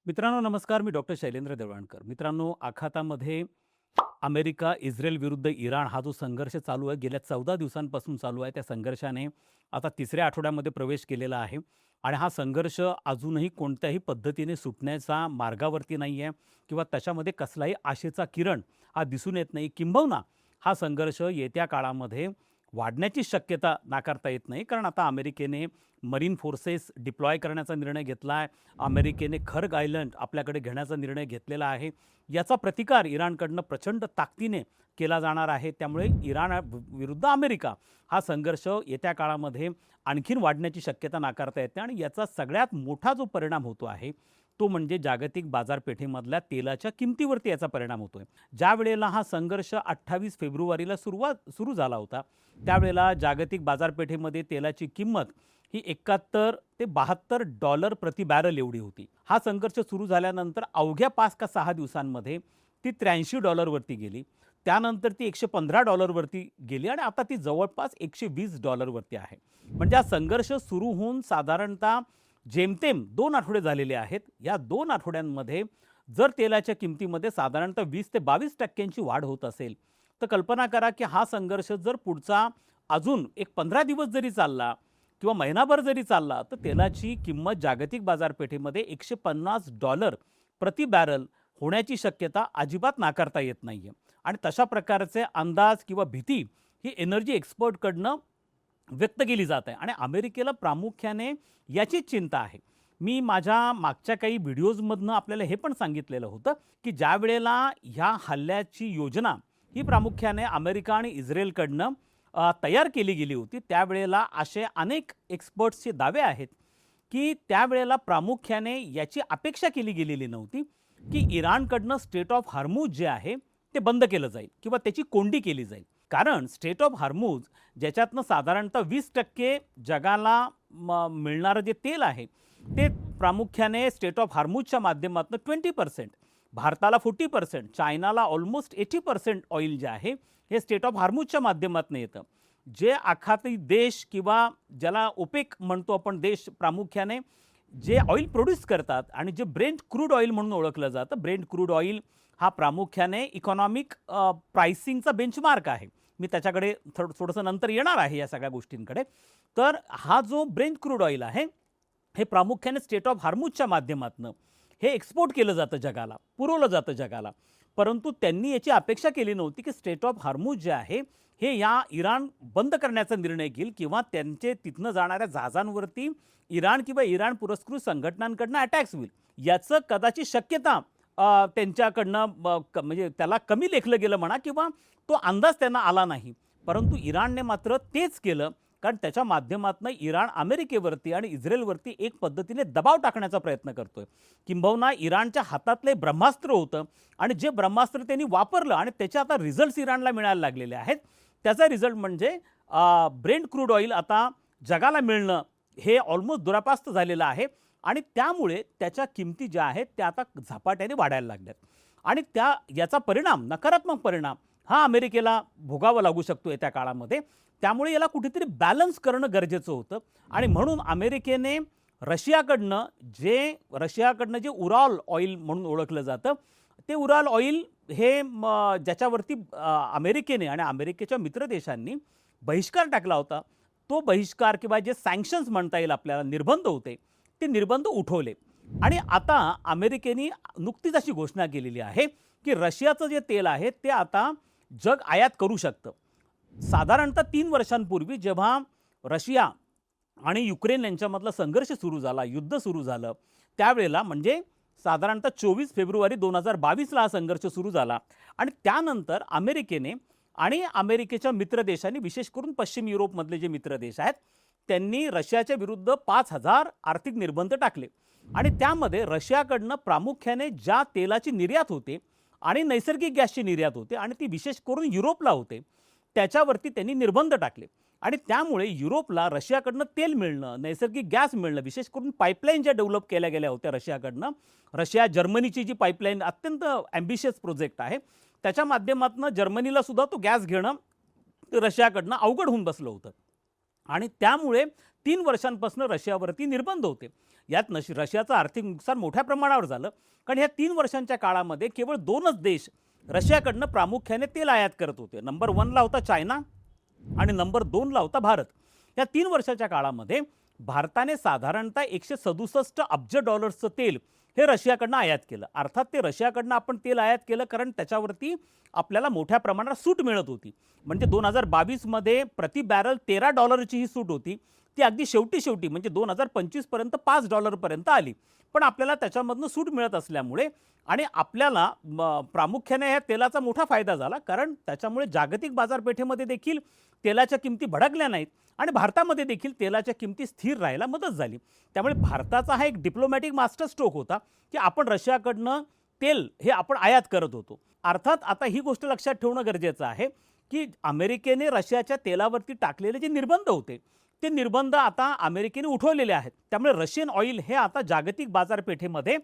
मित्रांनो नमस्कार. मी डॉक्टर शैलेंद्र देवळणकर. मित्रांनो, आखातामध्ये अमेरिका, इस्रायल विरुद्ध इराण हा जो संघर्ष चालू आहे, गेल्या 14 दिवसांपासून चालू आहे. त्या संघर्षाने आता तिसऱ्या आठवड्यामध्ये प्रवेश केलेला आहे आणि हा संघर्ष अजूनही कोणत्याही पद्धतीने सुटण्याचा मार्गावरती नाही आहे किंवा त्याच्यामध्ये कसलाही आशेचा किरण हा दिसून येत नाही. किंबहुना हा संघर्ष येत्या काळामध्ये वाढण्याची शक्यता नाकारता येत नाही. कारण आता अमेरिकेने मरीन फोर्सेस डिप्लॉय करण्याचा निर्णय घेतला आहे. अमेरिकेने खर्ग आयलंड आपल्याकडे घेण्याचा निर्णय घेतलेला आहे. याचा प्रतिकार इराणकडनं प्रचंड ताकदीने केला जाणार आहे. त्यामुळे इराण विरुद्ध अमेरिका हा संघर्ष येत्या काळामध्ये आणखीन वाढण्याची शक्यता नाकारता येते आणि याचा सगळ्यात मोठा जो परिणाम होतो आहे तो म्हणजे जागतिक बाजारपेठेमधल्या तेलाच्या किमतीवरती याचा परिणाम होतोय. ज्या वेळेला हा संघर्ष 28 फेब्रुवारीला सुरू झाला होता, त्यावेळेला जागतिक बाजारपेठेमध्ये तेलाची किंमत ही 71 ते $72 प्रति बॅरल एवढी होती. हा संघर्ष सुरू झाल्यानंतर अवघ्या 5 का 6 दिवसांमध्ये ती $83 वरती गेली. त्यानंतर ती $115 वरती गेली आणि आता ती जवळपास $120 वरती आहे. म्हणजे हा संघर्ष सुरू होऊन साधारणतः जेमतेम 2 आठवडे झालेले आहेत. या 2 आठवड्यांमध्ये जर तेलाच्या किमतीमध्ये साधारणतः 20 ते 22% वाढ होत असेल, तर कल्पना करा की हा संघर्ष जर पुढचा अजून एक 15 दिवस जरी चालला किंवा महिनाभर जरी चालला, तर तेलाची किंमत जागतिक बाजारपेठेमध्ये $150 प्रति बॅरल होण्याची शक्यता अजिबात नाकारता येत नाहीये. आणि तशा प्रकारचे अंदाज किंवा भीती ही एनर्जी एक्सपर्टकडनं व्यक्त केली जात आहे आणि अमेरिकेला प्रामुख्याने याचीच चिंता आहे. मी माझ्या मागच्या काही व्हिडिओजमधनं आपल्याला हे पण सांगितलेलं होतं की ज्या वेळेला ह्या हल्ल्याची योजना ही प्रामुख्याने अमेरिका आणि इस्रायलकडनं तयार केली गेली होती, त्यावेळेला असे अनेक एक्सपर्ट्सचे दावे आहेत की त्यावेळेला प्रामुख्याने याची अपेक्षा केली गेलेली नव्हती की इराणकडनं स्ट्रेट ऑफ हॉर्मुझ जे आहे ते बंद केलं जाईल किंवा त्याची कोंडी केली जाईल. कारण स्ट्रेट ऑफ हॉर्मुझ ज्याच्यातनं साधारणतः 20% जगाला मिळणारं जे तेल आहे ते प्रामुख्याने स्ट्रेट ऑफ हॉर्मुझच्या माध्यमातून 20%, भारताला 40%, चायनाला ऑलमोस्ट 80% ऑइल जे आहे हे स्ट्रेट ऑफ हॉर्मुझच्या माध्यमातून येतं. जे आखाती देश किंवा ज्याला ओपेक म्हणतो आपण देश प्रामुख्याने जे ऑइल प्रोड्यूस करतात आणि जे ब्रेंट क्रूड ऑइल म्हणून ओळखलं जातं. ब्रेंट क्रूड ऑइल हा प्रामुख्याने इकॉनॉमिक प्राइसिंगचा बेंचमार्क आहे. मी त्याच्याकडे थोडंसं नंतर येणार आहे या सगळ्या गोष्टींकडे. तर हा जो ब्रेंट क्रूड ऑइल आहे हे प्रामुख्याने स्ट्रेट ऑफ हॉर्मुझच्या माध्यमातून हे एक्सपोर्ट केलं जातं जगाला, पुरवलं जातं जगाला. परंतु त्यांनी याची अपेक्षा केली नव्हती की स्ट्रेट ऑफ हॉर्मुझ जे आहे हे या इराण बंद करण्याचा निर्णय घेईल किंवा त्यांचे तिथनं जाणाऱ्या जहाजांवरती इराण किंवा इराण पुरस्कृत संघटनांकडनं अटॅक्स होईल. याचं कदाचित शक्यता त्यांच्याकडनं म्हणजे त्याला कमी लेखलं गेलं म्हणा किंवा तो अंदाज त्यांना आला नाही. परंतु इराणने मात्र तेच केलं, कारण त्याच्या माध्यमातून इराण अमेरिकेवरती आणि इस्रायलवरती एक पद्धतीने दबाव टाकण्याचा प्रयत्न करतोय. किंबहुना इराणच्या हातातले ब्रह्मास्त्र होतं आणि जे ब्रह्मास्त्र त्यांनी वापरलं आणि त्याचे आता रिझल्ट्स इराणला मिळायला लागलेले आहेत. त्याचा रिझल्ट म्हणजे ब्रेंट क्रूड ऑइल आता जगाला मिळणं हे ऑलमोस्ट दुरापास्त झालेलं आहे आणि त्यामुळे त्याच्या किमती ज्या आहेत त्या आता झपाट्याने वाढायला लागल्यात आणि याचा परिणाम, नकारात्मक परिणाम हा अमेरिकेला भोगावा लागू शकतो येत्या काळामध्ये. त्यामुळे याला कुठेतरी बॅलन्स करणं गरजेचं होतं आणि म्हणून अमेरिकेने रशियाकडनं जे उराल ऑइल म्हणून ओळखलं जातं ते उराल ऑइल हे ज्याच्यावरती अमेरिकेने आणि अमेरिकेच्या मित्र देशांनी बहिष्कार टाकला होता, तो बहिष्कार किंवा जे सँक्शन्स म्हणता येईल आपल्याला, निर्बंध होते, ते निर्बंध उठवले. आणि आता अमेरिकेने नुकतीच अशी घोषणा केलेली आहे की रशियाचं जे तेल आहे ते आता जग आयात करू शकतं. साधारणतः 3 वर्षांपूर्वी जेव्हा रशिया आणि युक्रेन यांच्यामधला संघर्ष सुरू झाला, युद्ध सुरू झालं, त्यावेळेला म्हणजे साधारणतः 24 फेब्रुवारी 2022ला हा संघर्ष सुरू झाला आणि त्यानंतर अमेरिकेने आणि अमेरिकेच्या मित्र देशांनी, विशेष करून पश्चिम युरोपमधले जे मित्र देश आहेत, त्यांनी रशियाच्या विरुद्ध 5,000 आर्थिक निर्बंध टाकले आणि त्यामध्ये रशियाकडनं प्रामुख्याने ज्या तेलाची निर्यात होते आणि नैसर्गिक गॅसची निर्यात होते आणि ती विशेष करून युरोपला होते, त्याच्यावरती त्यांनी निर्बंध टाकले आणि त्यामुळे युरोपला रशियाकडनं तेल मिळणं, नैसर्गिक गॅस मिळणं, विशेष करून पाईपलाईन ज्या डेव्हलप केल्या गेल्या होत्या रशियाकडनं, रशिया जर्मनीची जी पाईपलाईन अत्यंत ॲम्बिशियस प्रोजेक्ट आहे, त्याच्या माध्यमातून जर्मनीला सुद्धा तो गॅस घेणं रशियाकडनं अवघड होऊन बसलं होतं आणि त्यामुळे 3 वर्षांपासून रशियावरती निर्बंध होते. यात रशियाचं आर्थिक नुकसान मोठ्या प्रमाणावर झालं, कारण ह्या 3 वर्षांच्या काळामध्ये केवळ 2च देश रशियाकडनं प्रामुख्याने तेल आयात करत होते. नंबर 1ला होता चायना आणि नंबर 2ला होता भारत. या 3 वर्षाच्या काळामध्ये भारताने साधारणतः 167 अब्ज डॉलर्सचं तेल हे रशियाकडनं आयात केलं. अर्थात ते रशियाकडनं आपण तेल आयात केलं कारण त्याच्यावरती आपल्याला मोठ्या प्रमाणात सूट मिळत होती. म्हणजे 2022मध्ये प्रति बॅरल $13ची ही सूट होती. ती अगदी शेवटी म्हणजे 2025 पर्यंत $5 आली. पण आपल्याला त्याच्यामधनं सूट मिळत असल्यामुळे आणि आपल्याला प्रामुख्याने या तेलाचा मोठा फायदा झाला, कारण त्याच्यामुळे जागतिक बाजारपेठेमध्ये देखील तेलाच्या किमती भडकल्या नाहीत आणि भारतामध्ये देखील तेलाच्या किमती स्थिर राहायला मदत झाली. त्यामुळे भारताचा हा एक डिप्लोमॅटिक मास्टर स्ट्रोक होता की आपण रशियाकडनं तेल हे आपण आयात करत होतो. अर्थात आता ही गोष्ट लक्षात ठेवणं गरजेचं आहे की अमेरिकेने रशियाच्या तेलावरती टाकलेले जे निर्बंध होते ते निर्बंध आता अमेरिकेने उठवलेले आहेत. त्यामुळे रशियन ऑइल हे आता जागतिक बाजारपेठेमध्ये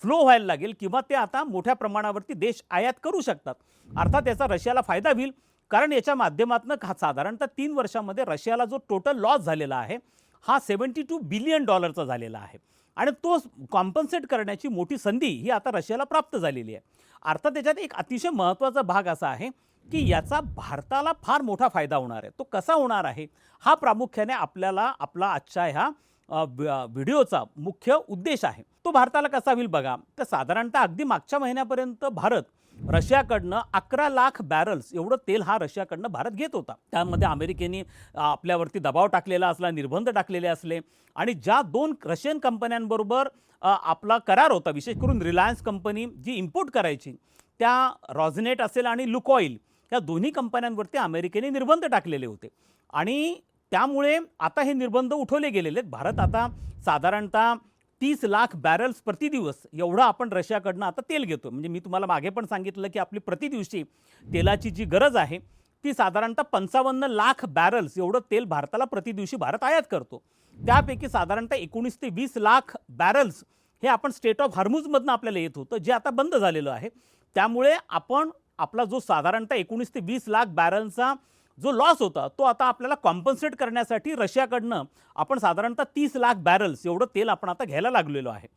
फ्लो व्हायला लागेल किंवा ते आता मोठ्या प्रमाणावरती देश आयात करू शकतात. अर्थात याचा रशियाला फायदा होईल, कारण याच्या माध्यमातून साधारणतः 3 वर्षामध्ये रशियाला जो टोटल लॉस झालेला आहे हा $72 बिलियन झालेला आहे आणि तो कॉम्पन्सेट करण्याची मोठी संधी ही आता रशियाला प्राप्त झालेली आहे. अर्थात त्याच्यात एक अतिशय महत्त्वाचा भाग असा आहे की याचा भारताला फार मोठा फायदा होणार आहे. तो कसा होणार आहे हा प्रामुख्याने आपल्याला आपला आजच्या ह्या व्हिडिओचा मुख्य उद्देश आहे. तो भारताला कसा होईल बघा. तर साधारणतः अगदी मागच्या महिन्यापर्यंत भारत रशियाकडनं 11 लाख बॅरल्स एवढं तेल हा रशियाकडनं भारत घेत होता. त्यामध्ये अमेरिकेने आपल्यावरती दबाव टाकलेला असला, निर्बंध टाकलेले असले आणि ज्या 2 रशियन कंपन्यांबरोबर आपला करार होता, विशेष करून रिलायन्स कंपनी जी इम्पोर्ट करायची, त्या रॉझनेट असेल आणि लुकॉईल या दोन्ही कंपन्यांवरती अमेरिकेने निर्बंध टाकलेले होते आणि त्यामुळे आता हे निर्बंध उठवले गेलेले आहेत. भारत आता साधारणतः 30 लाख बॅरल्स प्रतिदिवस एवढं आपण रशियाकडनं आता तेल घेतो. म्हणजे मी तुम्हाला मागे पण सांगितलं की आपली प्रतिदिवशी तेलाची जी गरज आहे ती साधारणतः 55 लाख बॅरल्स एवढं तेल भारताला प्रतिदिवशी भारत आयात करतो. त्यापैकी साधारणतः 19 ते 20 लाख बॅरल्स हे आपण स्टेट ऑफ हॉर्मुझमधनं आपल्याला येत होतं, जे आता बंद झालेलं आहे. त्यामुळे आपण आपला जो साधारणतः 19 ते 20 लाख बॅरलचा जो लॉस होता तो आता आपल्याला कॉम्पन्सेट करण्यासाठी रशियाकडनं आपण साधारणतः 30 लाख बॅरल्स एवढं तेल आपण आता घ्यायला लागलेलो आहे.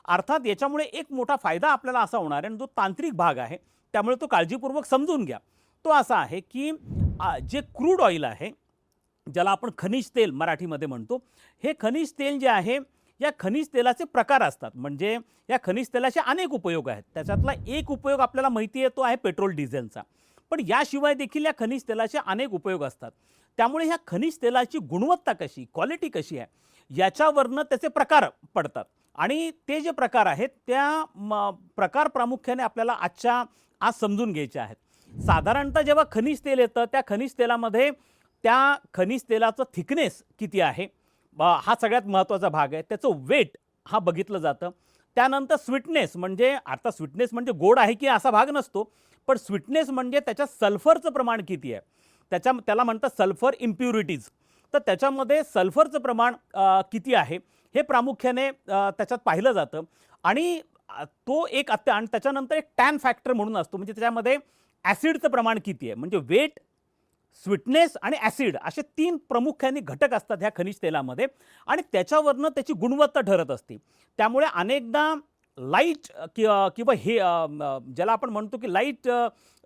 अर्थात याच्यामुळे एक मोठा फायदा आपल्याला असा होणार आहे आणि जो तांत्रिक भाग आहे त्यामुळे तो काळजीपूर्वक समजून घ्या. तो असा आहे की जे क्रूड ऑइल आहे, ज्याला आपण खनिज तेल मराठीमध्ये म्हणतो, हे खनिज तेल जे आहे या खनिज तेलाचे प्रकार असतात. म्हणजे या खनिज तेलाचे अनेक उपयोग आहेत. त्याच्यातला एक उपयोग आपल्याला माहिती आहे तो आहे पेट्रोल डिझेलचा. पण याशिवाय देखील या खनिज तेलाचे अनेक उपयोग असतात. त्यामुळे ह्या खनिज तेलाची गुणवत्ता कशी, क्वालिटी कशी आहे याच्यावरनं त्याचे प्रकार पडतात आणि ते जे प्रकार आहेत त्या प्रकार प्रामुख्याने आपल्याला आज समजून घ्यायचे आहेत. साधारणतः जेव्हा खनिज तेल येतं त्या खनिज तेलामध्ये त्या खनिज तेलाचं थिकनेस किती आहे हा सगळ्यात महत्त्वाचा भाग आहे. त्याचं वेट हा बघितलं जातं. त्यानंतर स्वीटनेस, म्हणजे आता स्वीटनेस म्हणजे गोड आहे की असा भाग नसतो, पण स्वीटनेस म्हणजे त्याच्या सल्फरचं प्रमाण किती आहे, त्याला म्हणतात सल्फर इम्प्युरिटीज. तर त्याच्यामध्ये सल्फरचं प्रमाण किती आहे हे प्रामुख्याने त्याच्यात पाहिलं जातं आणि तो एक आणि त्याच्यानंतर एक टॅन फॅक्टर म्हणून असतो. म्हणजे त्याच्यामध्ये ॲसिडचं प्रमाण किती आहे. म्हणजे वेट, स्वीटनेस आणि ॲसिड असे 3 प्रामुख्याने घटक असतात ह्या खनिज तेलामध्ये आणि त्याच्यावरनं त्याची गुणवत्ता ठरत असते. त्यामुळे अनेकदा लाईट किंवा हे ज्याला आपण म्हणतो की लाईट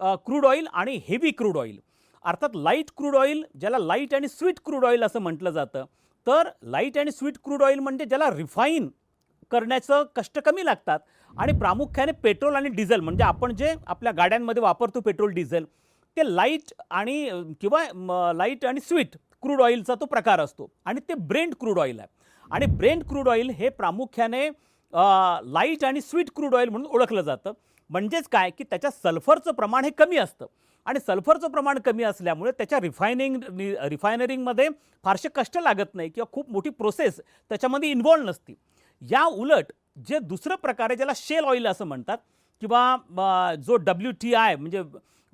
क्रूड ऑइल आणि हेवी क्रूड ऑइल, अर्थात लाईट क्रूड ऑइल ज्याला लाईट आणि स्वीट क्रूड ऑइल असं म्हटलं जातं. तर लाईट आणि स्वीट क्रूड ऑइल म्हणजे ज्याला रिफाईन करण्याचं कष्ट कमी लागतात आणि प्रामुख्याने पेट्रोल आणि डिझेल म्हणजे आपण जे आपल्या गाड्यांमध्ये वापरतो पेट्रोल डिझेल ते लाईट आणि किंवा लाईट आणि स्वीट क्रूड ऑइलचा तो प्रकार असतो आणि ते ब्रेंट क्रूड ऑइल आहे. आणि ब्रेंट क्रूड ऑइल हे प्रामुख्याने लाईट आणि स्वीट क्रूड ऑइल म्हणून ओळखलं जातं. म्हणजेच काय की त्याच्या सल्फरचं प्रमाण हे कमी असतं आणि सल्फरचं प्रमाण कमी असल्यामुळे त्याच्या रिफायनरिंगमध्ये फारसे कष्ट लागत नाही किंवा खूप मोठी प्रोसेस त्याच्यामध्ये इन्व्हॉल्व नसते. या उलट जे दुसरं प्रकार आहे ज्याला शेल ऑइल असं म्हणतात किंवा जो WTI म्हणजे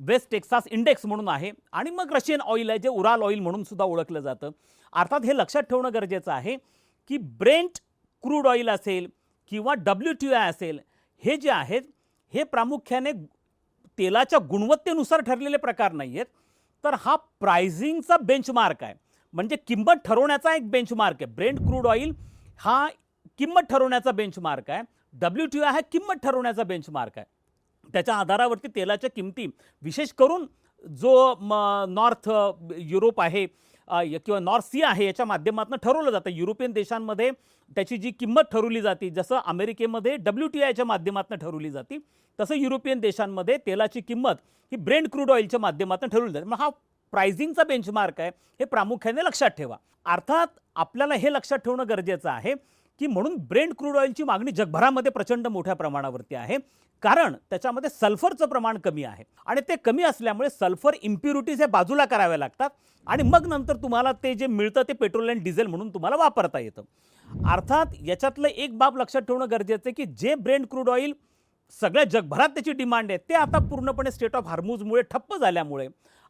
वेस्ट टेक्सास इंडेक्स म्हणून आहे आणि मग रशियन ऑइल आहे जे उराल ऑइल म्हणून सुद्धा ओळखलं जातं. अर्थात हे लक्षात ठेवणं गरजेचं आहे की ब्रेंट क्रूड ऑइल असेल किंवा WTI असेल, हे जे आहेत हे प्रामुख्याने तेलाच्या गुणवत्तेनुसार ठरलेले प्रकार नाही आहेत, तर हा प्राइसिंगचा बेंचमार्क आहे. म्हणजे किंमत ठरवण्याचा एक बेंचमार्क आहे. ब्रेंट क्रूड ऑइल हा किंमत ठरवण्याचा बेंचमार्क आहे. WTI हा किंमत ठरवण्याचा बेंचमार्क आहे. त्याच्या आधारावरती तेलाच्या किमती विशेष करून जो नॉर्थ युरोप आहे किंवा नॉर्थ सी आहे याच्या माध्यमातून ठरवलं जातं. युरोपियन देशांमध्ये त्याची जी किंमत ठरवली जाते, जसं अमेरिकेमध्ये WTIच्या माध्यमातून ठरवली जाते, तसं युरोपियन देशांमध्ये तेलाची किंमत ही ब्रेंट क्रूड ऑइलच्या माध्यमातून ठरवली जाते. मग हा प्राइसिंगचा बेंचमार्क आहे, हे प्रामुख्याने लक्षात ठेवा. अर्थात आपल्याला हे लक्षात ठेवणं गरजेचं आहे की म्हणून ब्रेंट क्रूड ऑइलची मागणी जगभरामध्ये प्रचंड मोठ्या प्रमाणावरती आहे, कारण त्याच्यामध्ये सल्फरचं प्रमाण कमी आहे आणि ते कमी असल्यामुळे सल्फर इम्प्युरिटीज हे बाजूला कराव्या लागतात आणि मग नंतर तुम्हाला ते जे मिळतं ते पेट्रोल आणि डिझेल म्हणून तुम्हाला वापरता येतं. अर्थात याच्यातलं एक बाब लक्षात ठेवणं गरजेचं आहे की जे ब्रेंट क्रूड ऑइल सगळ्या जगभरात त्याची डिमांड आहे ते आता पूर्णपणे स्टेट ऑफ हार्मुजमुळे ठप्प झाल्यामुळे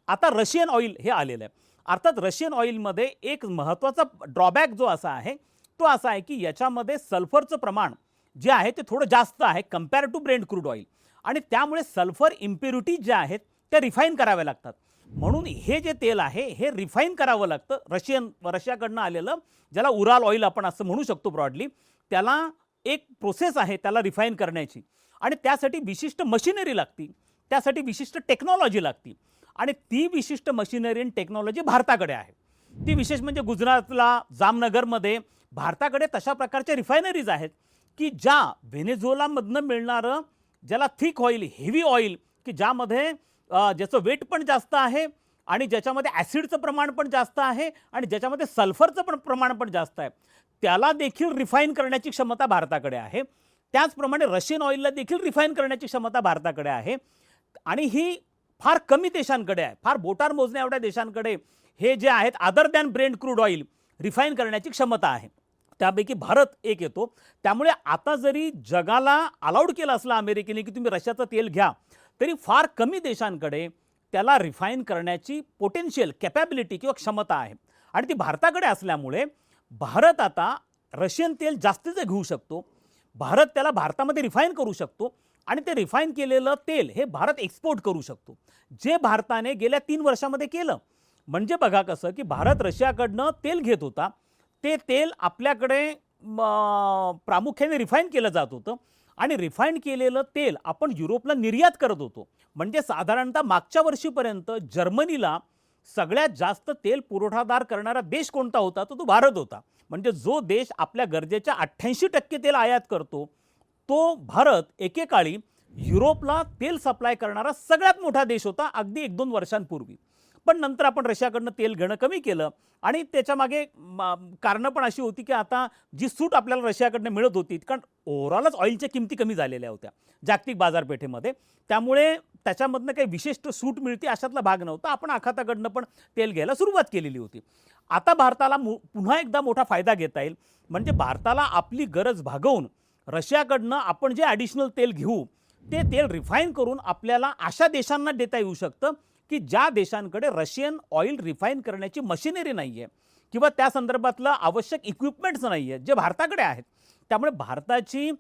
आता रशियन ऑइल हे आलेलं आहे. अर्थात रशियन ऑइलमध्ये एक महत्त्वाचा ड्रॉबॅक जो असा आहे तो असा आहे की याच्यामध्ये सल्फरचं प्रमाण जे आहे ते थोडं जास्त आहे compare to Brent crude oil आणि त्यामुळे सल्फर इम्प्युरिटीज ज्या आहेत त्या रिफाईन कराव्या लागतात. म्हणून हे जे तेल आहे हे रिफाईन करावं लागतं. रशियाकडनं आलेलं, ज्याला उराल ऑइल आपण असं म्हणू शकतो ब्रॉडली, त्याला एक प्रोसेस आहे त्याला रिफाईन करण्याची आणि त्यासाठी विशिष्ट मशिनरी लागती, त्यासाठी विशिष्ट टेक्नॉलॉजी लागती आणि ती विशिष्ट मशिनरी आणि टेक्नॉलॉजी भारताकडे आहे. ती विशेष म्हणजे गुजरातला जामनगरमध्ये भारताकडे तशा प्रकारच्या रिफायनरीज आहेत की ज्या व्हेनेझुएलामधनं मिळणारं ज्याला थिक ऑइल, हेवी ऑइल, की ज्यामध्ये ज्याचं वेट पण जास्त आहे आणि ज्याच्यामध्ये ॲसिडचं प्रमाण पण जास्त आहे आणि ज्याच्यामध्ये सल्फरचं पण प्रमाण पण जास्त आहे, त्याला देखील रिफाईन करण्याची क्षमता भारताकडे आहे. त्याचप्रमाणे रशियन ऑइलला देखील रिफाईन करण्याची क्षमता भारताकडे आहे आणि ही फार कमी देशांकडे आहे. फार बोटार मोजण्या एवढ्या देशांकडे हे जे आहेत other than Brent crude oil refine करण्याची क्षमता आहे. त्यापैकी भारत एक येतो. त्यामुळे आता जरी जगाला अलाउड केलं असलं अमेरिकेने की तुम्ही रशियाचं तेल घ्या, तरी फार कमी देशांकडे त्याला रिफाईन करण्याची पोटेन्शियल कॅपॅबिलिटी किंवा क्षमता आहे आणि ती भारताकडे असल्यामुळे भारत आता रशियन तेल जास्तीचं घेऊ शकतो. भारत त्याला भारतामध्ये रिफाईन करू शकतो आणि ते रिफाईन केलेलं तेल हे भारत एक्सपोर्ट करू शकतो, जे भारताने गेल्या 3 वर्षामध्ये केलं. म्हणजे बघा कसं की भारत रशियाकडनं तेल घेत होता, ते तेल आपल्याकडे प्रामुख्याने रिफाईन केलं जात होतं आणि रिफाईन केलेलं तेल आपण युरोपला निर्यात करत होतो. म्हणजे साधारणतः मागच्या वर्षीपर्यंत जर्मनीला सगळ्यात जास्त तेल पुरवठादार करणारा देश कोणता होता, तो भारत होता. म्हणजे जो देश आपल्या गरजेच्या 88% तेल आयात करतो, तो भारत एकेकाळी युरोपला तेल सप्लाय करणारा सगळ्यात मोठा देश होता अगदी 1-2 वर्षांपूर्वी. पण नंतर आपण रशियाकडनं तेल घेणं कमी केलं आणि त्याच्यामागे कारणं पण अशी होती की आता जी सूट आपल्याला रशियाकडनं मिळत होती, कारण ओव्हरऑलच ऑइलच्या किमती कमी झालेल्या होत्या जागतिक बाजारपेठेमध्ये, त्यामुळे त्याच्यामधनं काही विशिष्ट सूट मिळते अशातला भाग नव्हता. आपण आखाताकडनं पण तेल घ्यायला सुरुवात केलेली होती. आता भारताला पुन्हा एकदा मोठा फायदा घेता येईल. म्हणजे भारताला आपली गरज भागवून रशियाकडनं आपण जे ॲडिशनल तेल घेऊ ते तेल रिफाईन करून आपल्याला अशा देशांना देता येऊ शकतं की ज्या देशांकडे रशियन ऑइल रिफाईन करण्याची मशिनरी नाही आहे किंवा त्या संदर्भातलं आवश्यक इक्विपमेंट्स नाही आहेत, जे भारताकडे आहेत. त्यामुळे भारताची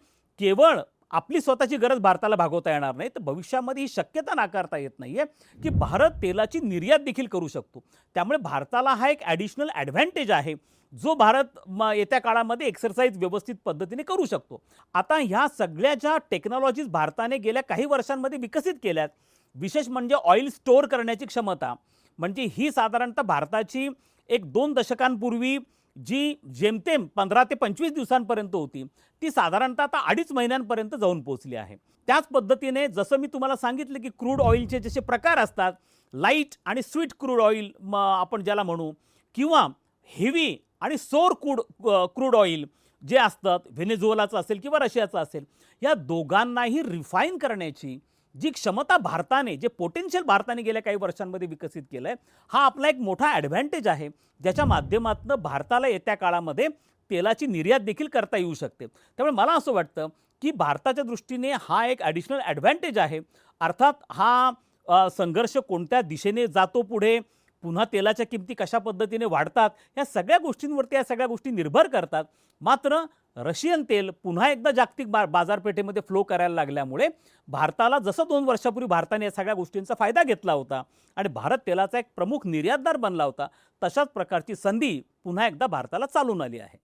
केवळ आपली स्वतःची गरज भारताला भागवता येणार नाही, तर भविष्यामध्ये ही शक्यता नाकारता येत नाही आहे की भारत तेलाची निर्यात देखील करू शकतो. त्यामुळे भारताला हा एक ॲडिशनल ॲडव्हान्टेज आहे जो भारत येत्या काळामध्ये एक्सरसाइज व्यवस्थित पद्धतीने करू शकतो. आता ह्या सगळ्या ज्या टेक्नॉलॉजीज भारताने गेल्या काही वर्षांमध्ये विकसित केल्यात, विशेष म्हणजे ऑइल स्टोअर करण्याची क्षमता, म्हणजे ही साधारणतः भारताची 1-2 दशकांपूर्वी जी जेमतेम 15 ते 25 दिवसांपर्यंत होती, ती साधारणतः आता 2.5 महिन्यांपर्यंत जाऊन पोहोचली आहे. त्याच पद्धतीने जसं मी तुम्हाला सांगितलं की क्रूड ऑइलचे जसे प्रकार असतात, लाईट आणि स्वीट क्रूड ऑइल आपण ज्याला म्हणू, किंवा हेवी आणि सोर क्रूड ऑइल जे असतात, व्हेनेझुएलाचं असेल किंवा रशियाचं असेल, या दोघांनाही रिफाईन करण्याची जी क्षमता भारताने, जे पोटेन्शियल भारताने गेल्या काही वर्षांमध्ये विकसित केलं आहे, हा आपला एक मोठा ॲडव्हान्टेज आहे, ज्याच्या माध्यमातून भारताला येत्या काळामध्ये तेलाची निर्यात देखील करता येऊ शकते. त्यामुळे मला असं वाटतं की भारताच्या दृष्टीने हा एक ॲडिशनल ॲडव्हान्टेज आहे. अर्थात हा संघर्ष कोणत्या दिशेने जातो पुढे, पुन्हा तेलाच्या किमती कशा पद्धतीने वाढतात, या सगळ्या गोष्टींवरती या सगळ्या गोष्टी निर्भर करतात. मात्र रशियन तेल पुन्हा एकदा जागतिक बाजारपेठेमध्ये फ्लो करायला लागल्यामुळे भारताला जसं 2 वर्षापूर्वी भारताने या सगळ्या गोष्टींचा फायदा घेतला होता आणि भारत तेलाचा एक प्रमुख निर्यातदार बनला होता, तशाच प्रकारची संधी पुन्हा एकदा भारताला चालून आली आहे.